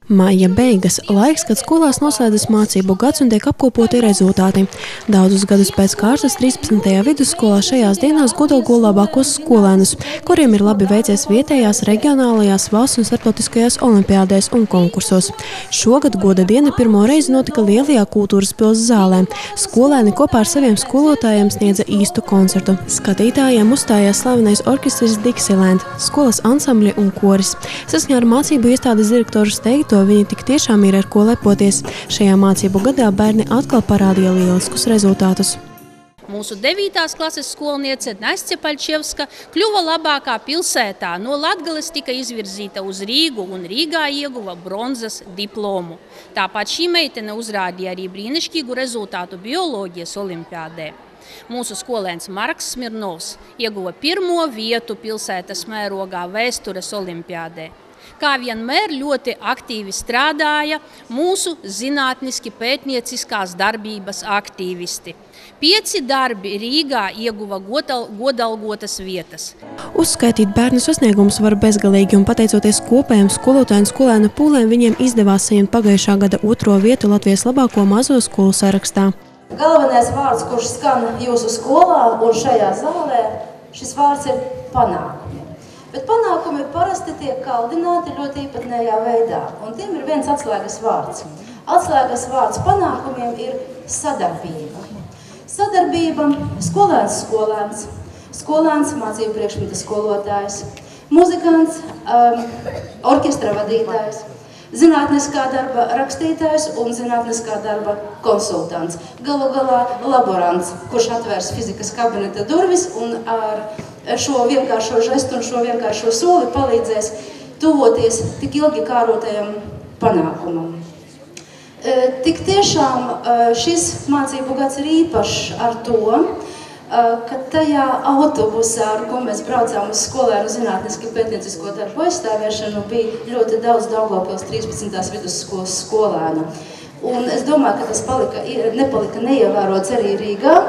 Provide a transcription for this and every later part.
Maija beigas – laiks, kad skolās noslēdzas mācību gads un tiek apkopoti rezultāti. Daudzus gadus pēc kārtas 13. vidusskolā šajās dienās godalgo labākos skolēnus, kuriem ir labi veicies vietējās, reģionālajās, valsts un starptautiskajās olimpiādēs un konkursos. Šogad goda diena pirmo reizi notika lielajā kultūras pils zālē. Skolēni kopā ar saviem skolotājiem sniedza īstu koncertu. Skatītājiem uzstājās slavenais orķestris Dixieland, skolas ansambļi un koris. Saskaņā ar mācību iestādes direktoru teikto, viņi tik tiešām ir ar ko lepoties. Šajā mācību gadā bērni atkal parādīja lieliskus rezultātus. Mūsu 9. klases skolniece Nastja Paļčevska kļuva labākā pilsētā. No Latgales tika izvirzīta uz Rīgu un Rīgā ieguva bronzas diplomu. Tāpat šī meitene uzrādīja arī brīnišķīgu rezultātu bioloģijas olimpiādē. Mūsu skolēns Marks Smirnovs ieguva 1. vietu pilsētas mērogā vēstures olimpiādē. Kā vienmēr ļoti aktīvi strādāja mūsu zinātniski pētnieciskās darbības aktīvisti. 5 darbi Rīgā ieguva godalgotas vietas. Uzskaitīt bērnu sasniegumus var bezgalīgi, un pateicoties kopējiem skolotāju un skolēnu pūlēm, viņiem izdevās saņemt pagājušā gada 2. vietu Latvijas labāko mazo skolu sarakstā. Galvenais vārds, kurš skan jūsu skolā un šajā zālē, šis vārds ir panākumi. Bet panākumi parasti tiek kaldināti ļoti īpatnējā veidā, un tiem ir viens atslēgas vārds. Atslēgas vārds panākumiem ir sadarbība. Sadarbība skolēns, skolēns mācību priekšmeta skolotājs, muzikants, orķestra vadītājs, zinātniskā darba rakstītājs un zinātniskā darba konsultants. Galu galā laborants, kurš atvērs fizikas kabineta durvis un ar šo vienkāršo žestu un šo vienkāršo soli palīdzēs tuvoties tik ilgi kārotajam panākumam. Tik tiešām šis mācību gads ir īpašs ar to, ka tajā autobusā, ar ko mēs braucām uz skolēnu zinātniski pētniecisko darbu aizstāvēšanu, bija ļoti daudz Daugavpils 13. vidusskolas skolēnu. Un es domāju, ka tas nepalika neievērots arī Rīgā.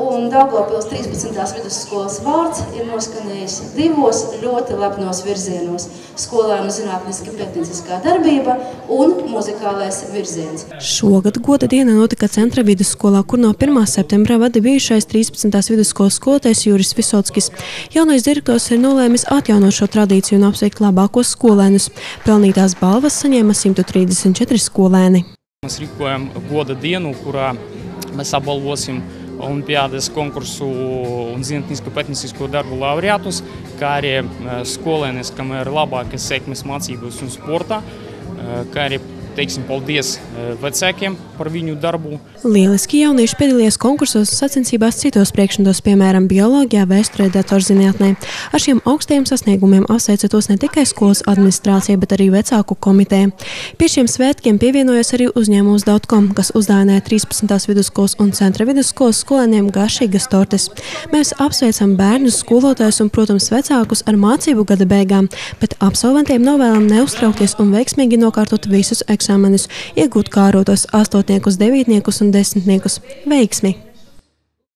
Un Daugavpils 13. vidusskolas vārds ir noskanējis 2 ļoti lepnos virzienos – skolēnu zinātniski pētnieciskā darbība un muzikālais virziens. Šogad goda diena notika Centra vidusskolā, kur no 1. septembra vada bijušais 13. vidusskolas skolotājs Juris Visockis. Jaunais direktors ir nolēmis atjaunot šo tradīciju un apsveikt labākos skolēnus. Pelnītās balvas saņēma 134 skolēni. Mēs rīkojam goda dienu, kurā mēs apbalvosim olimpiādes konkursu un zinātnisko pētniecisko darbu laureātus, kā arī skolēnis, kam ir labākas sekmes mācības un sportā, kā arī, teiksim, paldies vecākiem par viņu darbu. Lieliski jaunieši piedalījās konkursos sacensībās citos priekšmetos, piemēram, bioloģijā, vēsturē, datorzinātnē. Ar šiem augstajiem sasniegumiem apsveica tos ne tikai skolas administrācija, bet arī vecāku komiteja. Pie šiem svētkiem pievienojas arī uzņēmums.com, kas uzdāvināja 13. vidusskolas un Centra vidusskolas skolēniem garšīgas tortes. Mēs apsveicam bērnus, skolotājus un, protams, vecākus ar mācību gada beigām, bet absolventiem novēlam neuztraukties un veiksmīgi nokārtot visus eksāmenus, iegūt kārotos 8, 9 un 10. Veiksmi!